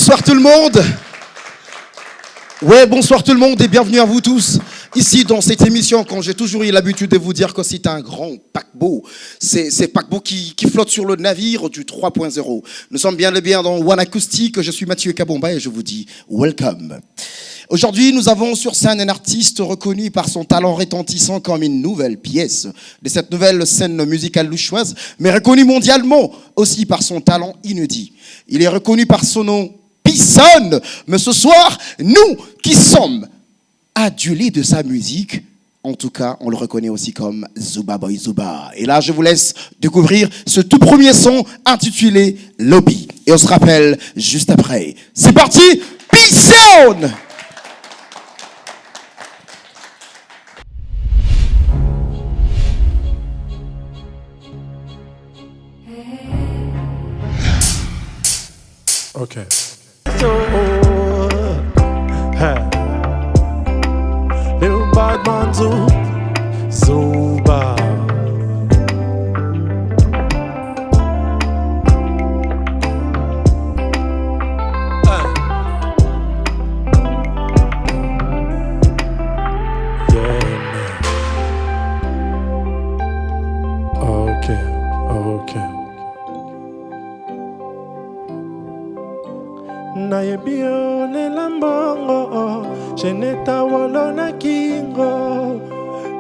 bonsoir tout le monde. Ouais, bonsoir tout le monde et bienvenue à vous tous. Ici dans cette émission, quand j'ai toujours eu l'habitude de vous dire que c'est un grand paquebot, c'est paquebot qui flotte sur le navire du 3.0. Nous sommes bien dans One Acoustic, je suis Mathieu Kabomba et je vous dis welcome. Aujourd'hui, nous avons sur scène un artiste reconnu par son talent retentissant comme une nouvelle pièce de cette nouvelle scène musicale louchoise, mais reconnu mondialement aussi par son talent inédit. Il est reconnu par son nom Pisson, mais ce soir, nous qui sommes adulés de sa musique, en tout cas, on le reconnaît aussi comme Zouba Boy Zouba. Et là, je vous laisse découvrir ce tout premier son intitulé Lobby. Et on se rappelle juste après. C'est parti, Pisson! Ok. Little bad man Zouba. Yeah, man. Okay. Nayebi ne lambongo Cheneta wolo na kingo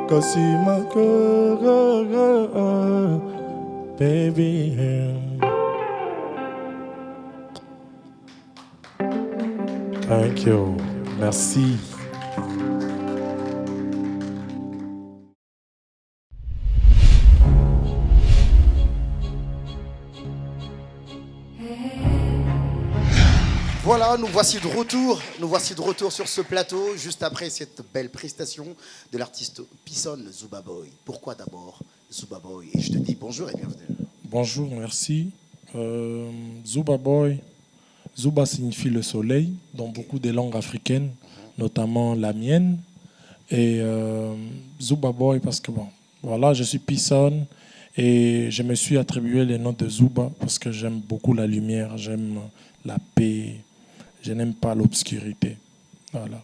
Kosima go baby. Thank you. Merci. Voilà, nous voici de retour sur ce plateau, juste après cette belle prestation de l'artiste Pisson Zouba Boy. Pourquoi d'abord Zouba Boy? Et je te dis bonjour et bienvenue. Bonjour, merci. Zouba Boy. Zouba signifie le soleil dans beaucoup de langues africaines, notamment la mienne. Et Zouba Boy parce que voilà, je suis Pisson et je me suis attribué le nom de Zouba parce que j'aime beaucoup la lumière, j'aime la paix. Je n'aime pas l'obscurité. Voilà.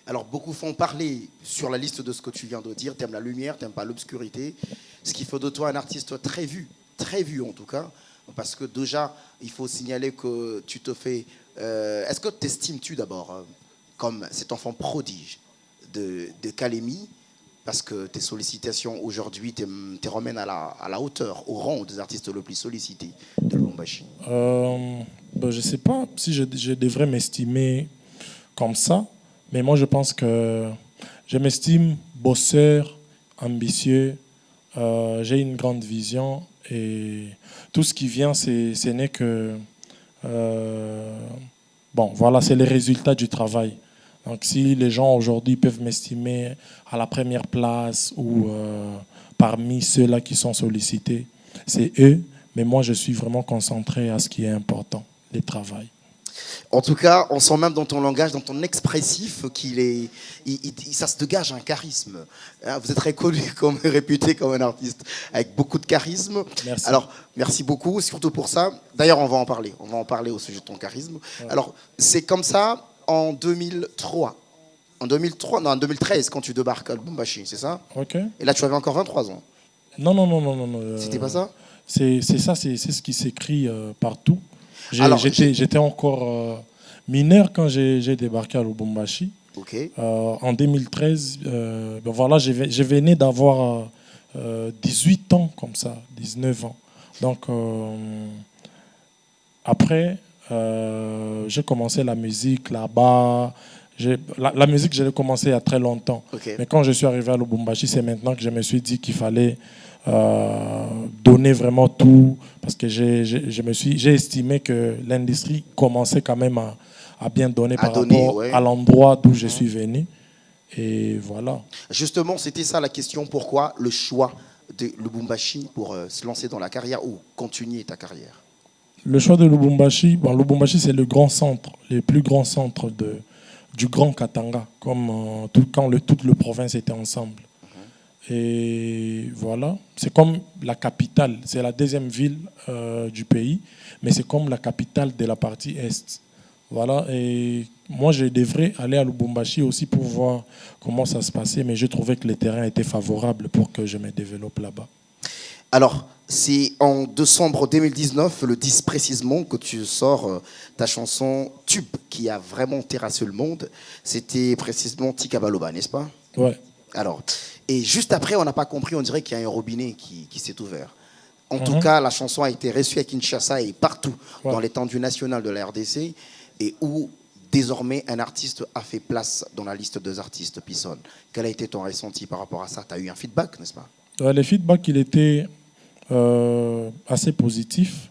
Alors, beaucoup font parler sur la liste de ce que tu viens de dire. Tu aimes la lumière, tu n'aimes pas l'obscurité. Ce qui fait de toi un artiste très vu en tout cas. Parce que déjà, il faut signaler que tu te fais... Est-ce que t'estimes-tu d'abord comme cet enfant prodige de Kalemi? Parce que tes sollicitations aujourd'hui te remènent à la hauteur, au rang des artistes le plus sollicités de Lubumbashi. Je ne sais pas si je devrais m'estimer comme ça, mais moi je pense que je m'estime bosseur, ambitieux, j'ai une grande vision et tout ce qui vient, ce n'est que... voilà, c'est les résultats du travail. Donc si les gens aujourd'hui peuvent m'estimer à la première place ou parmi ceux-là qui sont sollicités, c'est eux, mais moi je suis vraiment concentré à ce qui est important, le travail. En tout cas, on sent même dans ton langage, dans ton expressif, ça se dégage un charisme. Vous êtes réputé comme un artiste avec beaucoup de charisme. Merci. Alors, merci beaucoup, surtout pour ça. D'ailleurs, on va en parler. On va en parler au sujet de ton charisme. Ouais. Alors, c'est comme ça en 2003. En 2013, quand tu débarques à Lubumbashi, c'est ça? Ok. Et là, tu avais encore 23 ans. Non. C'était pas ça? C'est ça, c'est ce qui s'écrit partout. J'étais encore mineur quand j'ai débarqué à Lubumbashi. Okay. En 2013, voilà, je venais d'avoir 18 ans comme ça, 19 ans. Donc après, j'ai commencé la musique là-bas. La musique, je l'ai commencé il y a très longtemps. Okay. Mais quand je suis arrivé à Lubumbashi, c'est maintenant que je me suis dit qu'il fallait donner vraiment tout, parce que j'ai estimé que l'industrie commençait quand même à bien donner rapport à l'endroit d'où je suis venu. Et voilà. Justement, c'était ça la question. Pourquoi le choix de Lubumbashi pour se lancer dans la carrière ou continuer ta carrière? Le choix de Lubumbashi, Lubumbashi c'est le grand centre, le plus grand centre du Grand Katanga, comme toute la province était ensemble. Et voilà, c'est comme la capitale, c'est la deuxième ville du pays, mais c'est comme la capitale de la partie Est. Voilà, et moi, je devrais aller à Lubumbashi aussi pour voir comment ça se passait, mais je trouvais que les terrains étaient favorables pour que je me développe là-bas. Alors, c'est en décembre 2019, le 10 précisément, que tu sors ta chanson Tube, qui a vraiment terrassé le monde. C'était précisément Tika Baloba, n'est-ce pas? Ouais. Alors, et juste après, on n'a pas compris, on dirait qu'il y a un robinet qui s'est ouvert. En tout cas, la chanson a été reçue à Kinshasa et partout dans l'étendue nationale de la RDC, et où désormais un artiste a fait place dans la liste des artistes Pison. Quel a été ton ressenti par rapport à ça? Tu as eu un feedback, n'est-ce pas? Le feedback, il était assez positif.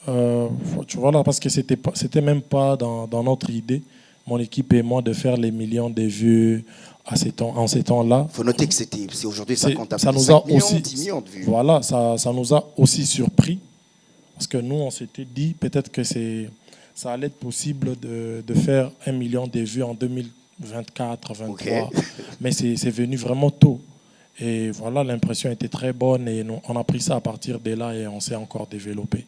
Tu vois là, parce que c'était même pas dans notre idée, mon équipe et moi, de faire les millions de vues en ces temps-là. Il faut noter que c'est aujourd'hui, ça compte à ça plus de nous 5 a millions, aussi, 10 millions de vues. Voilà, ça nous a aussi surpris. Parce que nous, on s'était dit peut-être que ça allait être possible de faire 1 million de vues en 2024, 2023. Okay. Mais c'est venu vraiment tôt. Et voilà, l'impression était très bonne et on a pris ça à partir de là et on s'est encore développé.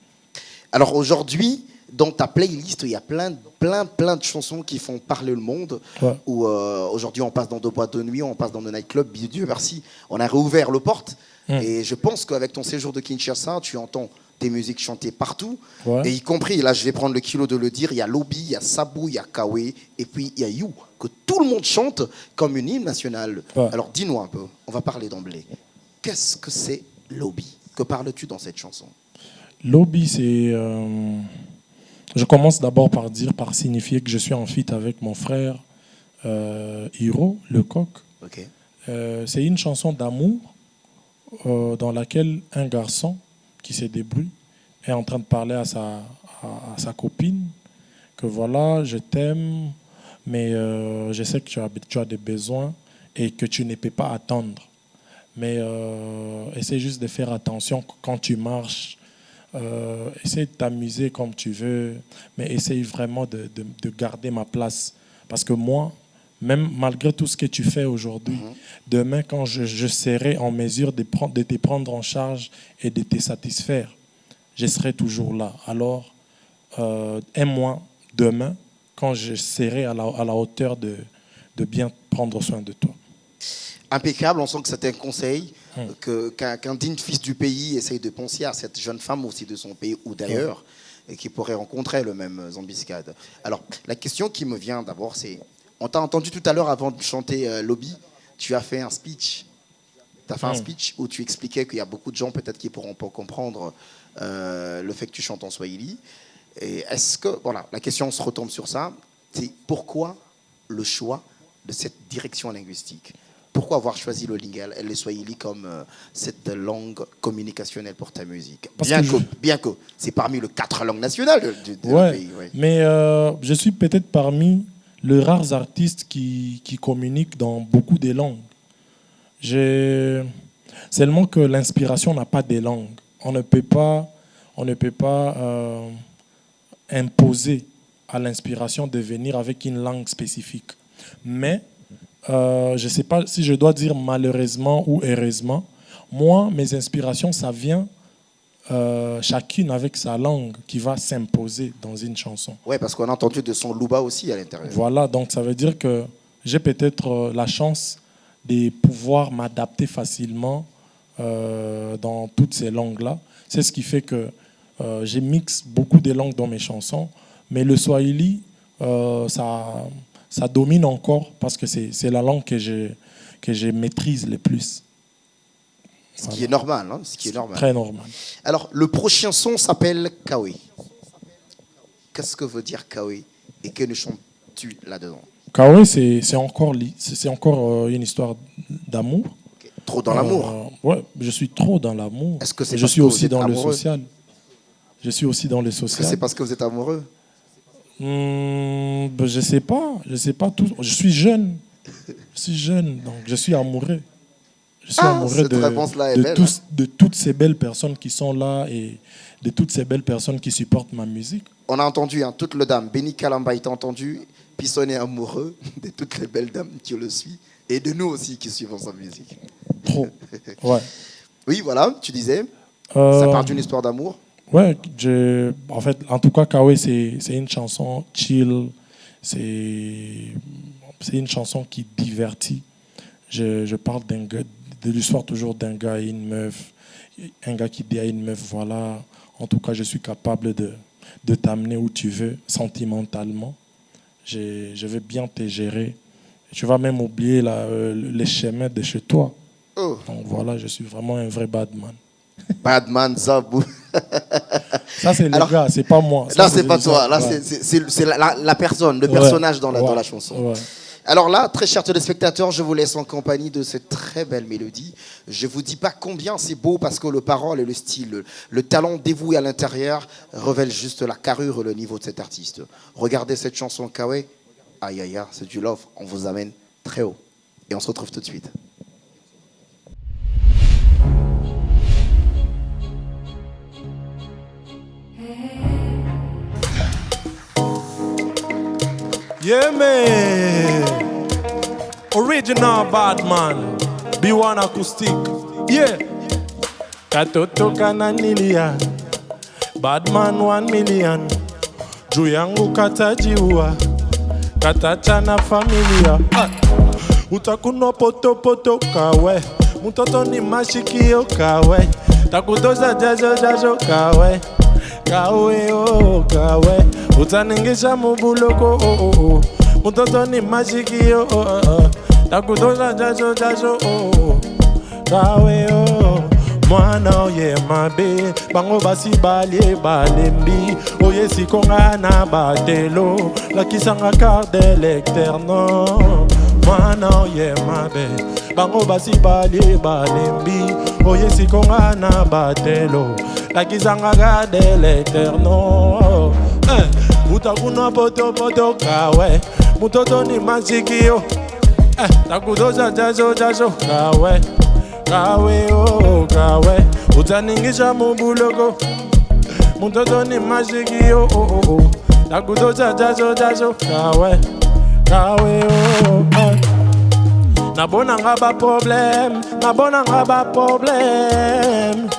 Alors aujourd'hui, dans ta playlist, il y a plein de chansons qui font parler le monde. Ouais. Où aujourd'hui, on passe dans des boîtes de nuit, on passe dans des nightclubs. Dieu merci, on a réouvert les portes. Et je pense qu'avec ton séjour de Kinshasa, tu entends tes musiques chantées partout. Ouais. Et y compris, là, je vais prendre le kilo de le dire, il y a Lobby, il y a Sabou, il y a Kawe, et puis il y a You, que tout le monde chante comme une hymne nationale. Ouais. Alors dis-nous un peu, on va parler d'emblée. Qu'est-ce que c'est Lobby? Que parles-tu dans cette chanson? Lobby, c'est... Je commence d'abord par signifier que je suis en feat avec mon frère Hiro, le coq. Okay. C'est une chanson d'amour dans laquelle un garçon qui se débrouille est en train de parler à sa copine que voilà, je t'aime, mais je sais que tu as des besoins et que tu ne peux pas attendre. Mais essaie juste de faire attention quand tu marches. Essaye de t'amuser comme tu veux, mais essaye vraiment de garder ma place. Parce que moi, même malgré tout ce que tu fais aujourd'hui, demain, quand je serai en mesure de te prendre en charge et de te satisfaire, je serai toujours là. Alors, aime-moi demain, quand je serai à la hauteur de bien prendre soin de toi. Impeccable, on sent que c'est un conseil qu'un digne fils du pays essaye de penser à cette jeune femme aussi de son pays ou d'ailleurs et qui pourrait rencontrer le même Zambiscade. Alors, la question qui me vient d'abord, c'est, on t'a entendu tout à l'heure avant de chanter Lobby, tu as fait un speech. Tu as fait un speech où tu expliquais qu'il y a beaucoup de gens peut-être qui ne pourront pas comprendre le fait que tu chantes en Swahili. Et est-ce que, voilà, la question se retombe sur ça, c'est pourquoi le choix de cette direction linguistique? Pourquoi avoir choisi le lingala et le swahili comme cette langue communicationnelle pour ta musique? Bien que c'est parmi les 4 langues nationales du pays. Ouais. Mais je suis peut-être parmi les rares artistes qui communiquent dans beaucoup de langues. Seulement que l'inspiration n'a pas de langue. On ne peut pas imposer à l'inspiration de venir avec une langue spécifique. Mais je ne sais pas si je dois dire malheureusement ou heureusement, moi, mes inspirations, ça vient chacune avec sa langue qui va s'imposer dans une chanson. Oui, parce qu'on a entendu de son Luba aussi à l'intérieur. Voilà, donc ça veut dire que j'ai peut-être la chance de pouvoir m'adapter facilement dans toutes ces langues-là. C'est ce qui fait que j'ai mixé beaucoup de langues dans mes chansons, mais le swahili, ça domine encore parce que c'est la langue que je maîtrise le plus. Ce qui est normal. Hein, ce qui est normal. Très normal. Alors, le prochain son s'appelle Kawe. Qu'est-ce que veut dire Kawe et que ne chantes-tu là-dedans? Kawe, c'est encore une histoire d'amour. Okay. Trop dans l'amour? Ouais, je suis trop dans l'amour. Est-ce que c'est je suis aussi dans le social. Je suis aussi dans le social. Est-ce que c'est parce que vous êtes amoureux? Je sais pas tout. Je suis jeune, donc je suis amoureux. Je suis amoureux de toutes ces belles personnes qui sont là et de toutes ces belles personnes qui supportent ma musique. On a entendu, hein, toutes les dames. Benny Kalamba est entendu. Pisson est amoureux de toutes les belles dames qui le suivent et de nous aussi qui suivons sa musique. Trop. Ouais. Oui, voilà, tu disais. Ça part d'une histoire d'amour. Ouais, en fait, en tout cas, Kawe, c'est une chanson chill, c'est une chanson qui divertit. Je parle de l'histoire toujours d'un gars et une meuf, un gars qui dit à une meuf, voilà, en tout cas, je suis capable de t'amener où tu veux, sentimentalement. Je vais bien te gérer. Tu vas même oublier les chemins de chez toi. Oh. Donc voilà, je suis vraiment un vrai bad man. Badman Zabou. Ça, c'est les gars, c'est pas moi. Là, c'est pas toi. Là, c'est la personne, le personnage dans la chanson. Ouais. Alors là, très chers téléspectateurs, je vous laisse en compagnie de cette très belle mélodie. Je ne vous dis pas combien c'est beau parce que le parole et le style, le talent dévoué à l'intérieur révèlent juste la carrure et le niveau de cet artiste. Regardez cette chanson Kawe. Aïe aïe aïe, c'est du love. On vous amène très haut. Et on se retrouve tout de suite. Yeah, man. Original bad man. B1 acoustic. Yeah. Katoto kananilia. Bad man 1 million. Juu yangu katajiua. Katacha na familia. Utakuno poto poto kawe. Mtoto ni mashikio kawe. Takutoza jajo jajo kawe. Kawe oh kawe. Utaningisha mubuloko oh oh. Mtoto ni mashikio oh oh. Takutoza jajo jajo oh. Kawe oh. Mwana oye mabe. Bango basi balye balembi. Oye sikonga na batelo. Lakisanga carte lecteur non. Mwana oye mabe. Bango basi balye balembi. Oye sikonga na batelo. Lakisanga carte lecteur non. Utakuna poto poto kawe. Mutoto ni masikio. Takudoza jajo jajo kawe. Kawe oh kawe. Utaningisha mubuloko. Mutoto ni masikio oh oh oh. Takudoza jajo jajo kawe. Kawe oh Nabona ngaba problem. Nabona ngaba problem.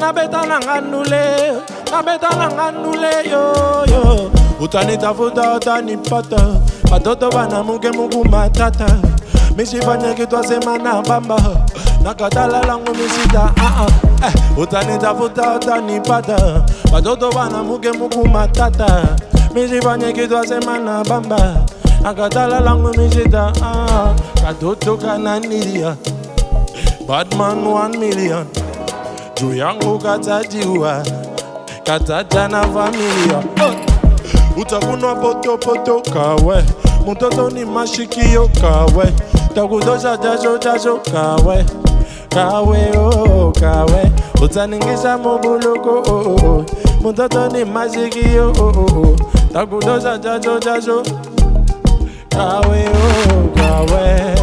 Nabeta nanganule. Nabeta nanganule yo yo. Utanita futa utanipata. Batoto bana muge mugu matata. Mishifanya kitwa semana bamba. Nakatala langu mishita Utanita futa utanipata. Batoto bana muge mugu matata. Mishifanya kitwa semana bamba. Nakatala langu mishita Katoto kananilia. Badman 1 million. Juu yangu katajiua. Katacha na familia. Utakunwa poto poto kawe. Mtoto ni mashikio kawe. Takudoza jajo jajo kawe. Kawe oh kawe. Utaningisha mubuloko oh oh. Mtoto ni mashikio oh oh. Takudoza jajo jajo. Kawe oh kawe.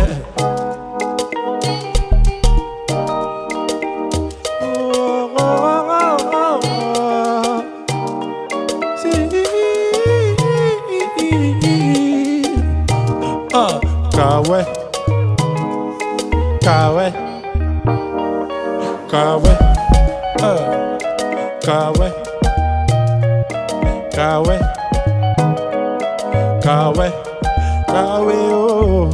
Kawe, kawe, kawe, kawe, kawe, kawe, kawe, oh,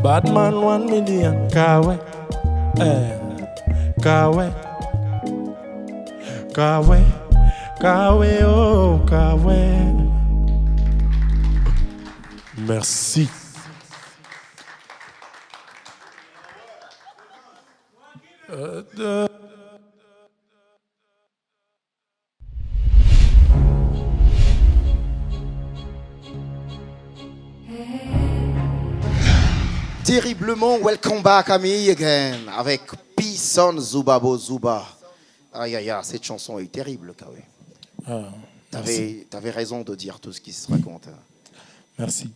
Badman 1 million, kawe, kawe, kawe, kawe, oh, kawe. Merci. Terriblement, welcome back à me again avec P-Son Zubabo Zuba. Aïe aïe aïe, cette chanson est terrible, Kawe. T'avais raison de dire tout ce qui se raconte. Merci.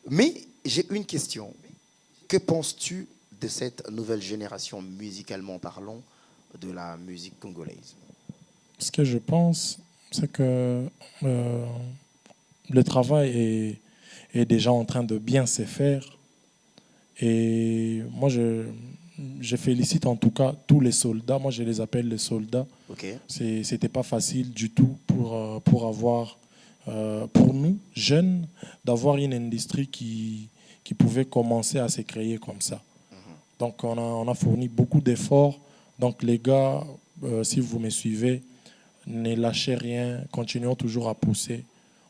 Mais j'ai une question. Que penses-tu de cette nouvelle génération, musicalement parlant, de la musique congolaise? Ce que je pense, c'est que le travail est déjà en train de bien se faire. Et moi, je félicite en tout cas tous les soldats. Moi, je les appelle les soldats. Ok. Ok. C'était pas facile du tout pour nous, jeunes, d'avoir une industrie qui pouvait commencer à se créer comme ça. Donc, on a fourni beaucoup d'efforts. Donc, les gars, si vous me suivez, ne lâchez rien, continuons toujours à pousser.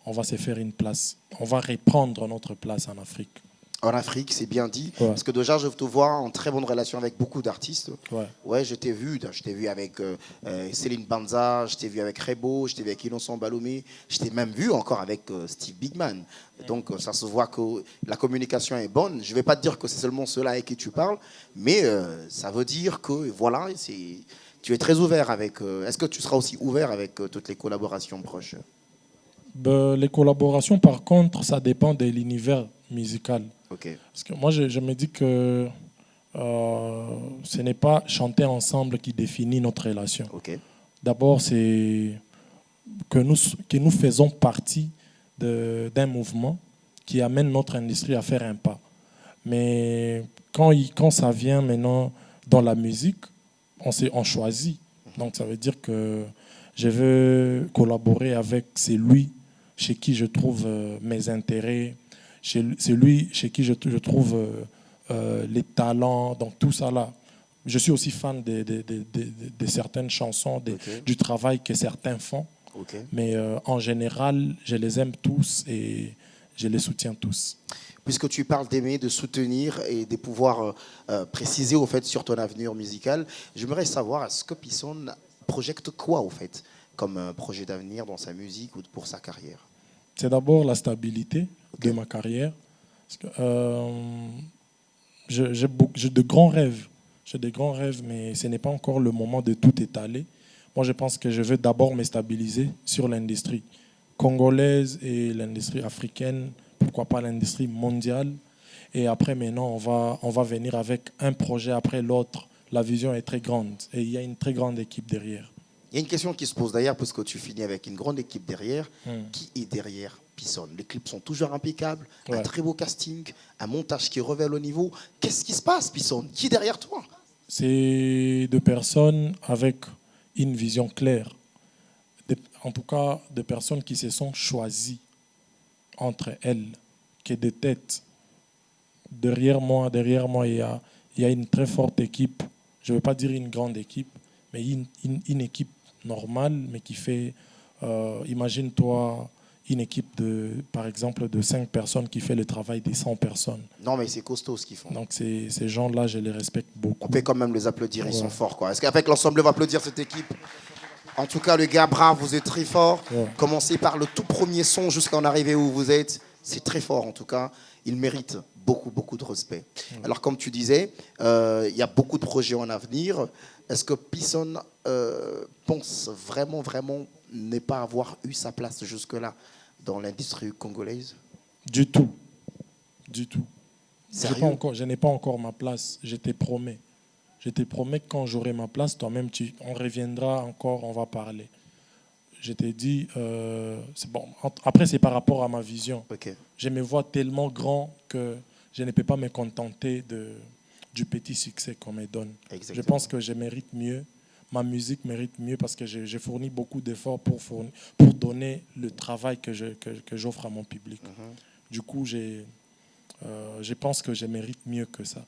On va se faire une place. On va reprendre notre place en Afrique. En Afrique, c'est bien dit. Ouais. Parce que déjà, je te vois en très bonne relation avec beaucoup d'artistes. Ouais. Ouais, je t'ai vu. Je t'ai vu avec Céline Banza, je t'ai vu avec Rebo, je t'ai vu avec Innocent Baloumé, je t'ai même vu encore avec Steve Bigman. Donc, ça se voit que la communication est bonne. Je ne vais pas te dire que c'est seulement ceux-là avec qui tu parles, mais ça veut dire que, voilà, tu es très ouvert avec... Est-ce que tu seras aussi ouvert avec toutes les collaborations proches? Les collaborations, par contre, ça dépend de l'univers musical. Ok. Parce que moi, je me dis que ce n'est pas chanter ensemble qui définit notre relation. Ok. D'abord, c'est que nous faisons partie d'un mouvement qui amène notre industrie à faire un pas. Mais quand ça vient maintenant dans la musique, on choisit. Donc ça veut dire que je veux collaborer avec celui chez qui je trouve mes intérêts, celui chez qui je trouve les talents, donc tout ça là. Je suis aussi fan de certaines chansons, Ok. du travail que certains font. Ok. Mais en général, je les aime tous et je les soutiens tous. Puisque tu parles d'aimer, de soutenir et de pouvoir préciser au fait sur ton avenir musical, j'aimerais savoir, est-ce que Pisson projette quoi au fait comme projet d'avenir dans sa musique ou pour sa carrière? C'est d'abord la stabilité Ok. de ma carrière. Parce que, j'ai de grands rêves. J'ai des grands rêves, mais ce n'est pas encore le moment de tout étaler. Moi, je pense que je veux d'abord me stabiliser sur l'industrie congolaise et l'industrie africaine, pourquoi pas l'industrie mondiale. Et après, maintenant, on va venir avec un projet après l'autre. La vision est très grande et il y a une très grande équipe derrière. Il y a une question qui se pose d'ailleurs, puisque tu finis avec une grande équipe derrière. Hmm. Qui est derrière Pisson? Les clips sont toujours impeccables, un Ouais. très beau casting, un montage qui révèle au niveau. Qu'est-ce qui se passe, Pisson? Qui est derrière toi? C'est de personnes avec une vision claire. En tout cas, de personnes qui se sont choisies entre elles, que des têtes. Derrière moi, il y a une très forte équipe. Je ne veux pas dire une grande équipe, mais une équipe normale, mais qui fait, imagine-toi, une équipe, par exemple, de 5 personnes qui fait le travail des 100 personnes. Non, mais c'est costaud ce qu'ils font. Donc ces gens-là, je les respecte beaucoup. On peut quand même les applaudir, ils Ouais. sont forts, quoi. Est-ce qu'avec l'ensemble, on va applaudir cette équipe? En tout cas, le gars, bravo, vous êtes très fort. Ouais. Commencez par le tout premier son jusqu'à en arriver où vous êtes. C'est très fort, en tout cas. Il mérite beaucoup, beaucoup de respect. Ouais. Alors, comme tu disais, il y a beaucoup de projets en avenir. Est-ce que Pisson pense vraiment, vraiment ne pas avoir eu sa place jusque-là dans l'industrie congolaise? Du tout. Du tout. Sérieux? Je n'ai pas encore ma place. Je te promets. Je te promets que quand j'aurai ma place, toi-même, on reviendra encore, on va parler. Je t'ai dit, c'est bon. Après, c'est par rapport à ma vision. Ok. Je me vois tellement grand que je ne peux pas me contenter du petit succès qu'on me donne. Exactement. Je pense que je mérite mieux. Ma musique mérite mieux parce que j'ai fourni beaucoup d'efforts pour donner le travail que j'offre à mon public. Du coup, je pense que je mérite mieux que ça.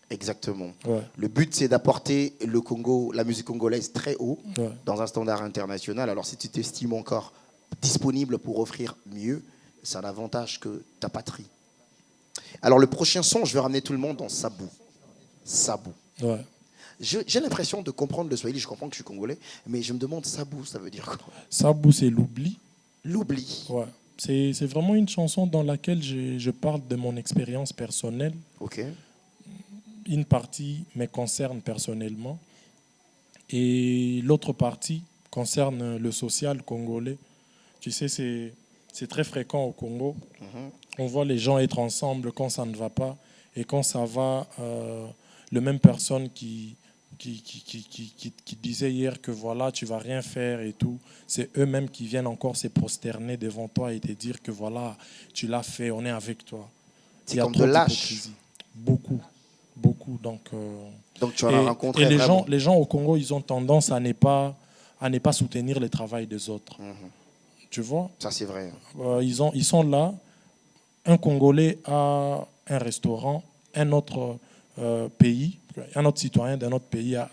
Exactement. Ouais. Le but, c'est d'apporter le Congo, la musique congolaise très haut, Ouais. dans un standard international. Alors, si tu t'estimes encore disponible pour offrir mieux, c'est un avantage que ta patrie. Alors, le prochain son, je vais ramener tout le monde dans Sabou. Sabou. Ouais. J'ai l'impression de comprendre le Swahili, je comprends que je suis congolais, mais je me demande Sabou, ça veut dire quoi? Sabou, c'est l'oubli. L'oubli. Ouais. C'est vraiment une chanson dans laquelle je parle de mon expérience personnelle. Ok. Une partie me concerne personnellement et l'autre partie concerne le social congolais. Tu sais, c'est très fréquent au Congo. On voit les gens être ensemble quand ça ne va pas et quand ça va, les mêmes personnes qui disaient hier que voilà, tu vas rien faire et tout, c'est eux-mêmes qui viennent encore se prosterner devant toi et te dire que voilà, tu l'as fait, on est avec toi. C'est Il y a comme trop de lâche. d'hypocrisie. Beaucoup. Beaucoup. Donc Donc, tu en as rencontré et vraiment. les gens au Congo, ils ont tendance à ne pas à ne pas soutenir le travail des autres. Tu vois? Ça, c'est vrai. Ils sont là. Un Congolais a un restaurant, un autre pays, un autre citoyen d'un autre pays a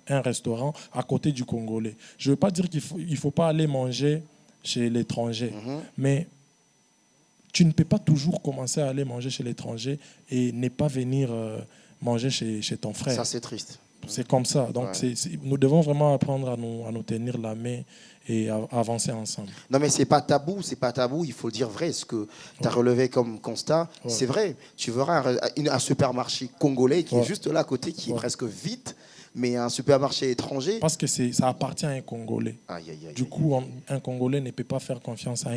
un restaurant à côté du Congolais. Je ne veux pas dire qu'il faut pas aller manger chez l'étranger, mais tu ne peux pas toujours commencer à aller manger chez l'étranger et ne pas venir manger chez ton frère. Ça, c'est triste. C'est comme ça. Donc, nous devons vraiment apprendre à nous tenir la main et à avancer ensemble. Non, mais c'est pas tabou, il faut le dire vrai. Ce que tu as relevé comme constat, c'est vrai. Tu verras un supermarché congolais qui est juste là à côté, qui est presque vide, mais un supermarché étranger. Parce que ça appartient à un Congolais. Du coup, un Congolais ne peut pas faire confiance à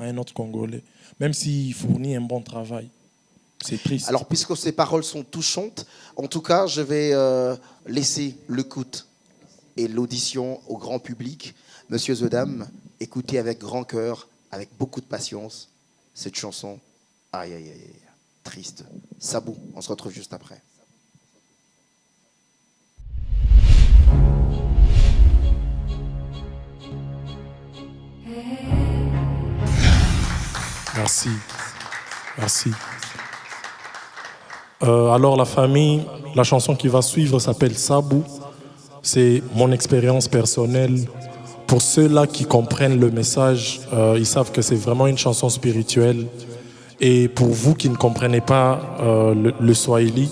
un autre Congolais, même s'il fournit un bon travail. C'est triste. Alors, puisque ces paroles sont touchantes, en tout cas, je vais laisser l'écoute et l'audition au grand public. Monsieur Zodam, écoutez avec grand cœur, avec beaucoup de patience, cette chanson. Aïe, aïe, aïe, triste. Sabou, on se retrouve juste après. Merci. Merci. Alors la famille, la chanson qui va suivre s'appelle Sabou. C'est mon expérience personnelle. Pour ceux-là qui comprennent le message, ils savent que c'est vraiment une chanson spirituelle. Et pour vous qui ne comprenez pas le Swahili,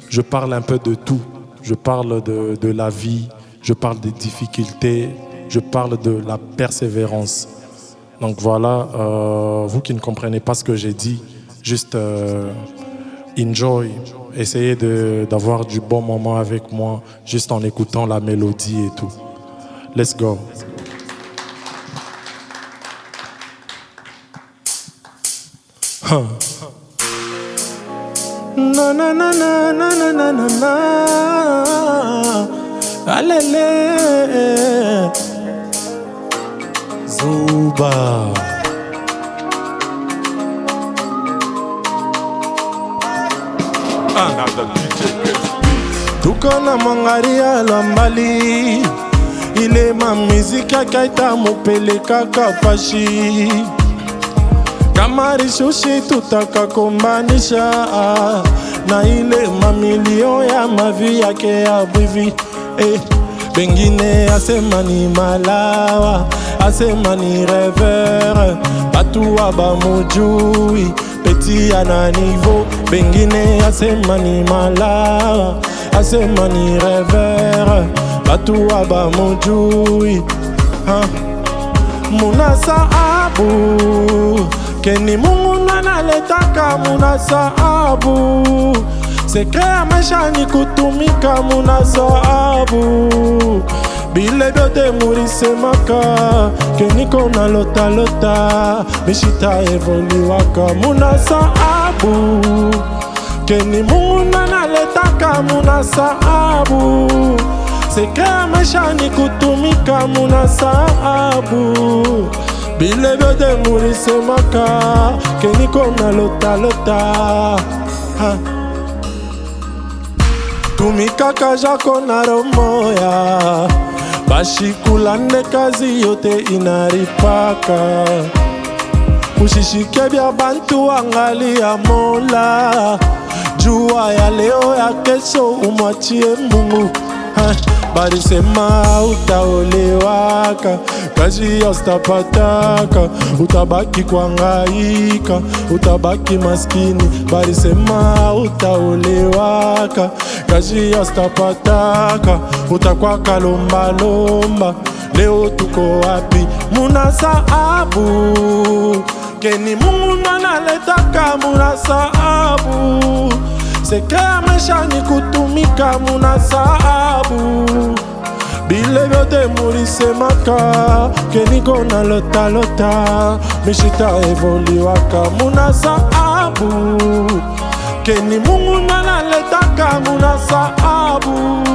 je parle un peu de tout. Je parle de la vie, je parle des difficultés, je parle de la persévérance. Donc voilà, vous qui ne comprenez pas ce que j'ai dit, juste enjoy, essayez d'avoir du bon moment avec moi, juste en écoutant la mélodie et tout. Let's go. Huh. Na na na na na na na na na. Alele. Zuba. Tuko na mangari ya lambali. Ile ma muzika kaita mupele kaka pashi. Kamari sushi tutakakombanisha na ile mamilio ya mavi yake ya bwivi. Bengine asema ni malawa, asema ni rêveur, batu abamujui, petit ana niveau. Bengine asema ni malawa, asema ni rêveur, batu abamujui. Munasa abu Keni Mungu analetaka munasahabu. Sekre ya maisha ni kutumika munasahabu. Bile vyote mulisemaka keniko na lota mishita evoliwaka munasahabu. Keni Mungu analetaka munasahabu. Sekre ya maisha ni kutumika munasahabu. Bile vyote mulisemaka keniko na lota tumikaka jako na romoya. Bashikulande kazi yote inaripaka. Ushishike bya bantu angalia Mola. Jua ya leo ya kesho umwachie Mungu. Barisema utaolewaka, kazi ya utapataka, utabaki kuhangaika, utabaki maskini. Barisema utaolewaka, kazi ya utapataka, utakuwa kalomba lomba. Leo tuko wapi? Munasahabu. Keni Mungu analetaka munasahabu. Sekea maisha ni kutumika munasahabu. Bile vyote mulisemaka keniko na lota mishita evoliwaka munasahabu. Keni Mungu analetaka munasahabu.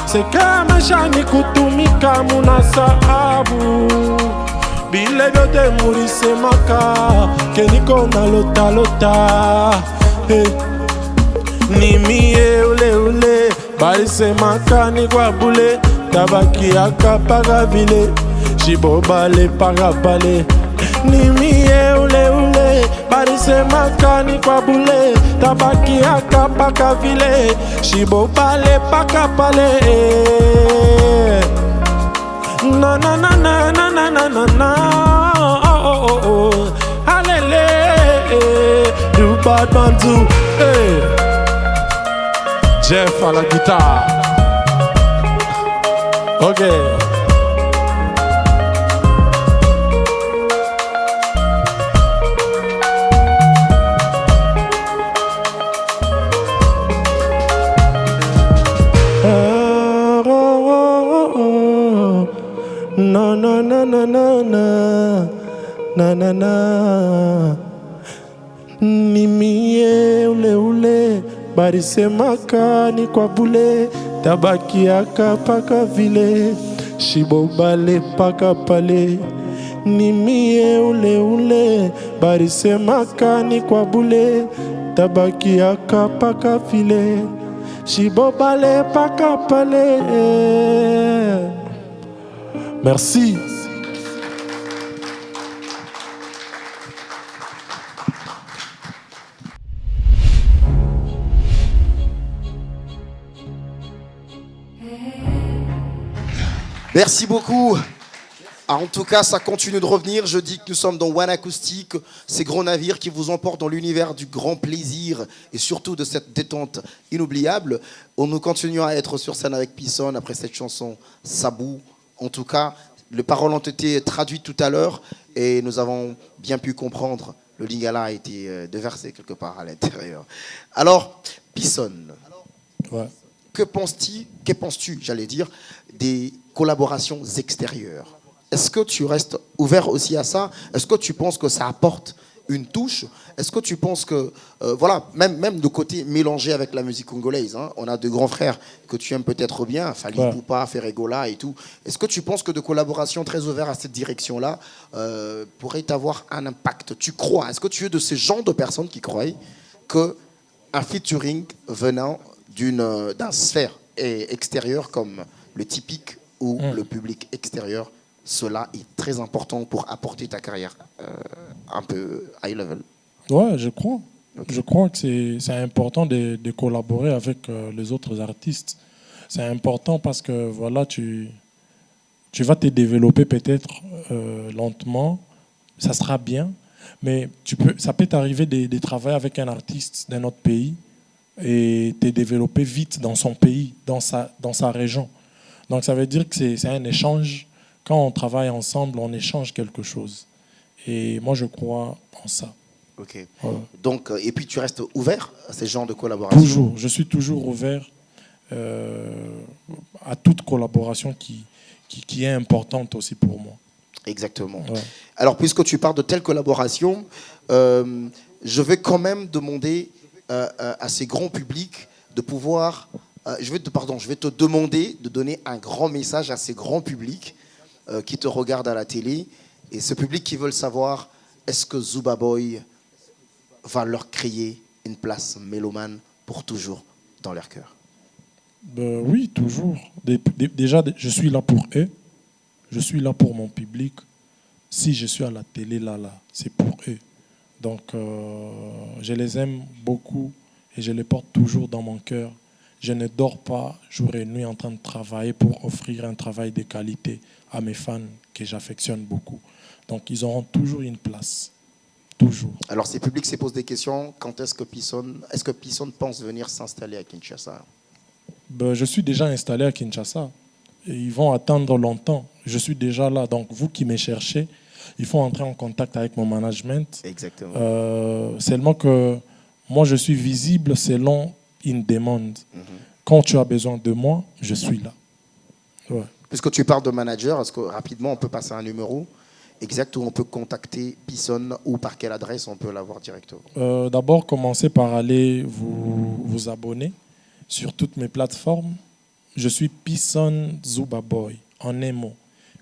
Sekea maisha ni kutumika munasahabu. Bile vyote mulisemaka keniko na lota ni mie ule barisema kani kwa bule. tabaki akapaka vile shibobale pakapale nimie ule ule barise makani kwa bule tabaki akapaka vile shibobale pakapale na na na na na na na na na oh oh oh oh alele du bad man too hey. Jeff à la guitare. Ok. No no no no no no na na na nimie ule ule barise makani kwa bule tabaki akapaka vile shibobale paka pale nimie ule ule barise makani kwa bule tabaki akapaka vile shibobale paka pale. Merci. Merci beaucoup. En tout cas, ça continue de revenir. Je dis que nous sommes dans One Acoustic, ces gros navires qui vous emportent dans l'univers du grand plaisir et surtout de cette détente inoubliable. Nous continuons à être sur scène avec Pisson après cette chanson Sabou. En tout cas, les paroles ont été traduites tout à l'heure et nous avons bien pu comprendre. Le lingala a été déversé quelque part à l'intérieur. Alors, Pisson, Ouais. que penses-tu, j'allais dire, des collaborations extérieures? Est-ce que tu restes ouvert aussi à ça? Est-ce que tu penses que ça apporte une touche? Est-ce que tu penses que, voilà, même de côté mélangé avec la musique congolaise, hein, on a de grands frères que tu aimes peut-être bien, Fali Poupa, Ferregola et tout. Est-ce que tu penses que de collaborations très ouvertes à cette direction-là pourrait avoir un impact? Tu crois? Est-ce que tu es de ces gens de personnes qui croient qu'un featuring venant d'un sphère extérieure comme le typique ou le public extérieur, cela est très important pour apporter ta carrière un peu high level? Ouais, je crois. Okay. Je crois que c'est important de collaborer avec les autres artistes. C'est important parce que voilà, tu vas te développer peut-être lentement, ça sera bien, mais ça peut t'arriver de travailler avec un artiste d'un autre pays et te développer vite dans son pays, dans sa région. Donc ça veut dire que c'est un échange. Quand on travaille ensemble, on échange quelque chose. Et moi, je crois en ça. Ok. Ouais. Donc, et puis tu restes ouvert à ces genres de collaborations? Toujours. Je suis toujours ouvert à toute collaboration qui est importante aussi pour moi. Exactement. Ouais. Alors, puisque tu parles de telles collaborations, je vais quand même demander à ces grands publics de pouvoir... je vais te demander de donner un grand message à ces grands publics qui te regardent à la télé et ce public qui veulent savoir est-ce que Zouba Boy va leur créer une place mélomane pour toujours dans leur cœur? Oui, toujours. Déjà, je suis là pour eux. Je suis là pour mon public. Si je suis à la télé, là, c'est pour eux. Donc, je les aime beaucoup et je les porte toujours dans mon cœur. Je ne dors pas jour et nuit en train de travailler pour offrir un travail de qualité à mes fans que j'affectionne beaucoup. Donc, ils auront toujours une place. Toujours. Alors, ces publics se posent des questions. Quand est-ce que Pisson pense venir s'installer à Kinshasa? Je suis déjà installé à Kinshasa. Et ils vont attendre longtemps. Je suis déjà là. Donc, vous qui me cherchez, il faut entrer en contact avec mon management. Exactement. Seulement que moi, je suis visible selon une demande. Quand tu as besoin de moi, je suis là. Ouais. Puisque tu parles de manager, est-ce que rapidement on peut passer un numéro exact où on peut contacter Pisson ou par quelle adresse on peut l'avoir directement? D'abord, commencez par aller vous abonner sur toutes mes plateformes. Je suis Pisson Zouba Boy, en un mot.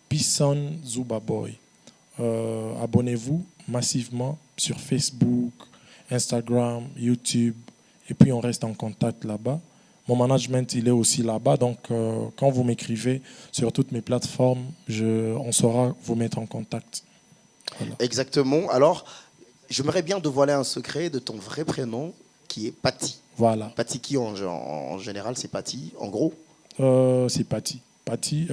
Pisson Zouba Boy. Abonnez-vous massivement sur Facebook, Instagram, YouTube. Et puis on reste en contact là-bas. Mon management, il est aussi là-bas. Donc, quand vous m'écrivez sur toutes mes plateformes, on saura vous mettre en contact. Voilà. Exactement. Alors, j'aimerais bien dévoiler un secret de ton vrai prénom, qui est Paty. Voilà. Paty qui, en général, c'est Paty, en gros. C'est Paty. Paty,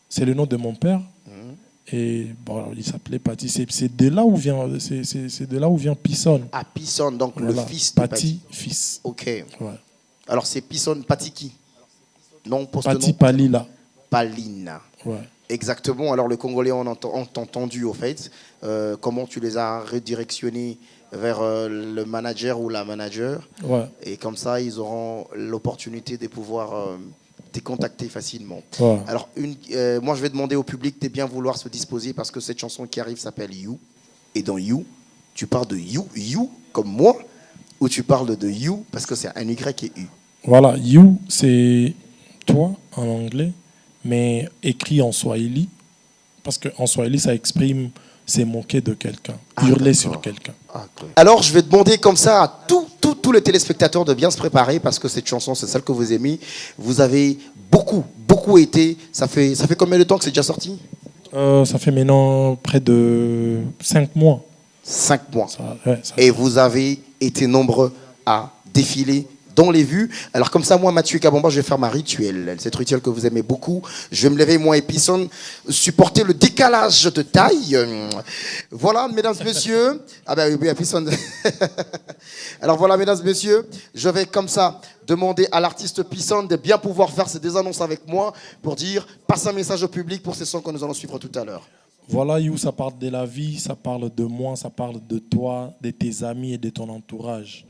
c'est le nom de mon père. Et bon, il s'appelait Paty. C'est de là où vient Pisson. Ah, Pisson, donc voilà. Le fils de Paty, fils. Ok. Ouais. Alors, c'est Pisson Paty qui? Non, Paty Palila. Palina. Ouais. Exactement. Alors, le Congolais ont entendu, au fait. Comment tu les as redirectionnés vers le manager ou la manager. Ouais. Et comme ça, ils auront l'opportunité de pouvoir te contacter facilement. Ouais. Alors, moi, je vais demander au public de bien vouloir se disposer parce que cette chanson qui arrive s'appelle You. Et dans You, tu parles de You comme moi, ou tu parles de You parce que c'est un Y et U. Voilà, You, c'est toi en anglais, mais écrit en swahili, parce qu'en swahili, ça exprime c'est moquer de quelqu'un, hurler sur quelqu'un. Alors, je vais demander comme ça à tous les téléspectateurs de bien se préparer parce que cette chanson, c'est celle que vous aimez. Vous avez beaucoup été. Ça fait combien de temps que c'est déjà sorti? Ça fait maintenant près de 5 mois. 5 mois. Ouais, et vous avez été nombreux à défiler dans les vues. Alors comme ça, moi, Mathieu Kabamba, je vais faire ma rituel. Cette rituel que vous aimez beaucoup. Je vais me lever, moi et Pisson, supporter le décalage de taille. Voilà, mesdames, messieurs. Ah ben oui, Pisson. Alors voilà, mesdames, messieurs, je vais comme ça demander à l'artiste Pisson de bien pouvoir faire ses annonces avec moi pour dire, passe un message au public pour ces sons que nous allons suivre tout à l'heure. Voilà, You, ça parle de la vie, ça parle de moi, ça parle de toi, de tes amis et de ton entourage.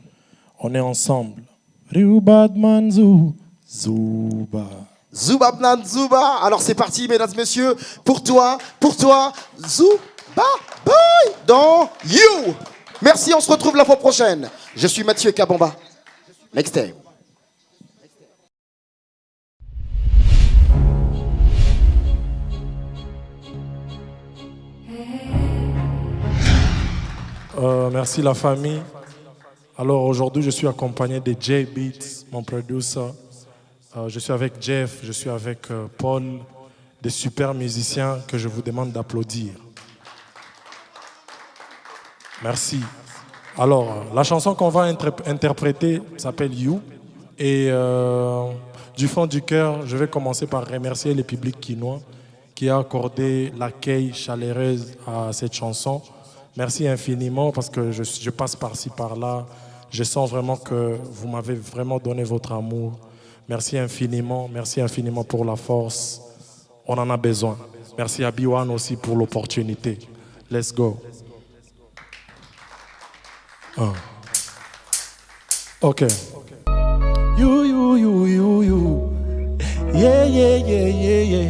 On est ensemble. Riubadman Zuba. Zubabnan Zuba. Alors c'est parti, mesdames, messieurs. Pour toi, Zuba Boy dans You. Merci, on se retrouve la fois prochaine. Je suis Mathieu Kabamba. Next time. Merci la famille. Alors aujourd'hui, je suis accompagné de J Beats, mon producer. Je suis avec Jeff, je suis avec Paul, des super musiciens que je vous demande d'applaudir. Merci. Alors, la chanson qu'on va interpréter s'appelle You. Et du fond du cœur, je vais commencer par remercier le public quinois qui a accordé l'accueil chaleureux à cette chanson. Merci infiniment parce que je passe par-ci, par-là. Je sens vraiment que vous m'avez vraiment donné votre amour. Merci infiniment pour la force. On en a besoin. Merci à B1 aussi pour l'opportunité. Let's go. Ok. You. Yeah.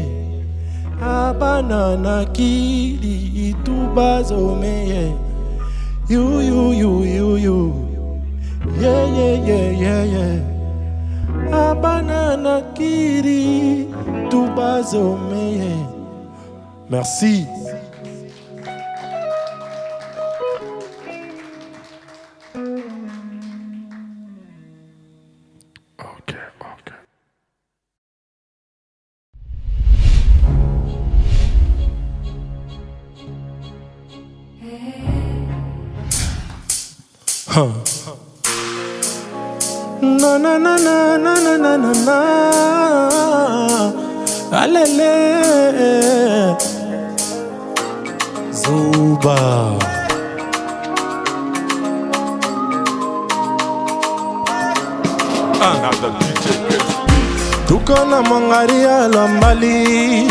Abanana kili itubazome. You. Yeah. Abanana kiri tubazome. Merci. Ok. Na. Alele. Zuba. Tukana mangaria lambali.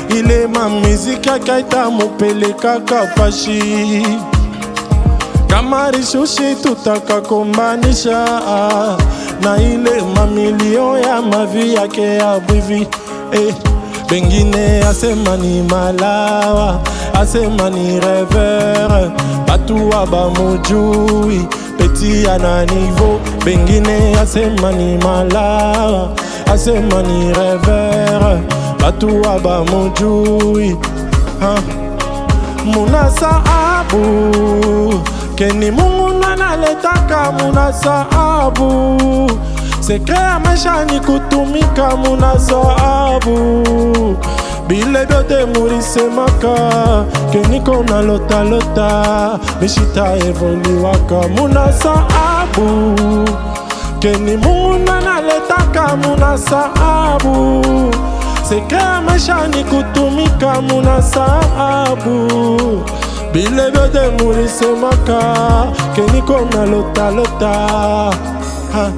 Ile ma muzika kaita mupeleka kapashi. Kamari shushi tutaka kombanisha na ile mamilio ya mavi yake ya bwivi. Bengine asema ni malawa, asema ni rêveur, batu abamujui, petit ana niveau. Bengine asema ni malawa, asema ni rêveur, batu abamujui. Munasaabu Keni Mungu analetaka munasaabu. Sekre ya maisha ni kutumika muna sababu. Bile vyote mulisemaka keniko na lota lota, mishita evoliwaka muna sababu. Keni Mungu naletaka muna sababu. Sekre ya maisha ni kutumika muna sababu. Bile vyote mulisemaka keniko na lota lota, ha.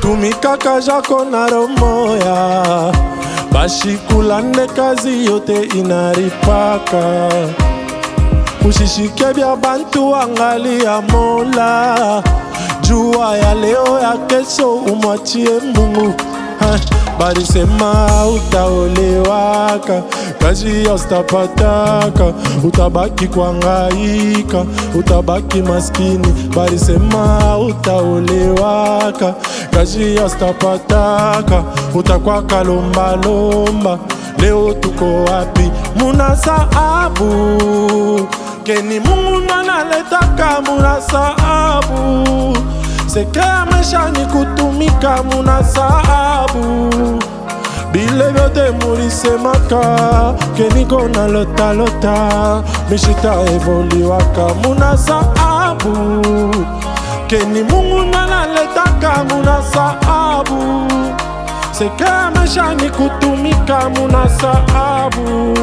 Tumikaka jako na romoya, bashikulane kazi yote inaripaka. Ushishike bya bantu angalia Mola, jua ya leo ya kesho umwachie Mungu. Balisema utaolewaka, kazi ya utapataka, utabaki kuhangaika, utabaki maskini. Balisema utaolewaka, kazi ya utapataka, utakuwa kalomba lomba. Leo tuko wapi? Muna sababu. Keni Mungu analetaka muna sababu. Sekre ya maisha ni kutumika muna sababu. Bile vyote mulisemaka keniko na lota lota, mishita evoliwaka muna sababu. Keni Mungu analetaka muna sababu. Sekre ya maisha ni kutumika muna sababu.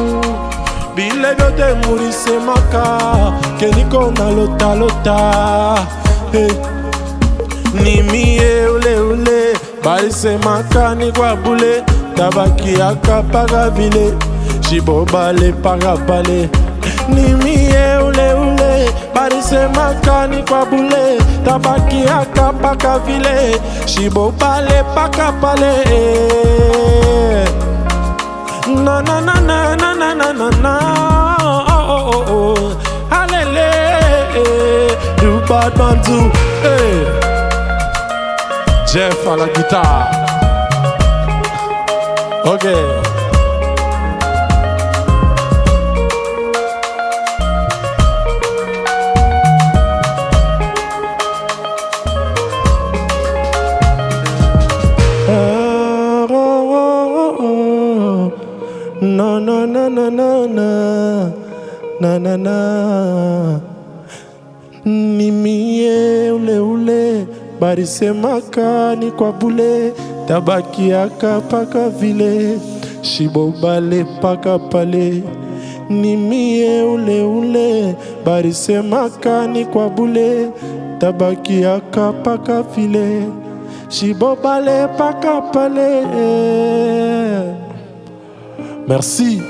Bile vyote mulisemaka keniko na lota lota, hey. Ni mie ule ule, balisemaka ni kwa bule, tabaki akapaka vile, shibobale paka pale. Ni mie ule ule, balisemaka ni kwa bule, tabaki akapaka vile, shibobale paka pale. Na na na na na na na na na, oh oh oh oh, alele, du bad man too, hey. Jeff à la guitare. Ok. No no no no no no na na na. Ni mie ule ule, balisemaka ni kwa bule, tabaki akapaka vile, shibobale paka pale. Ni mie ule ule, balisemaka ni kwa bule, tabaki akapaka vile, shibobale paka pale. Merci.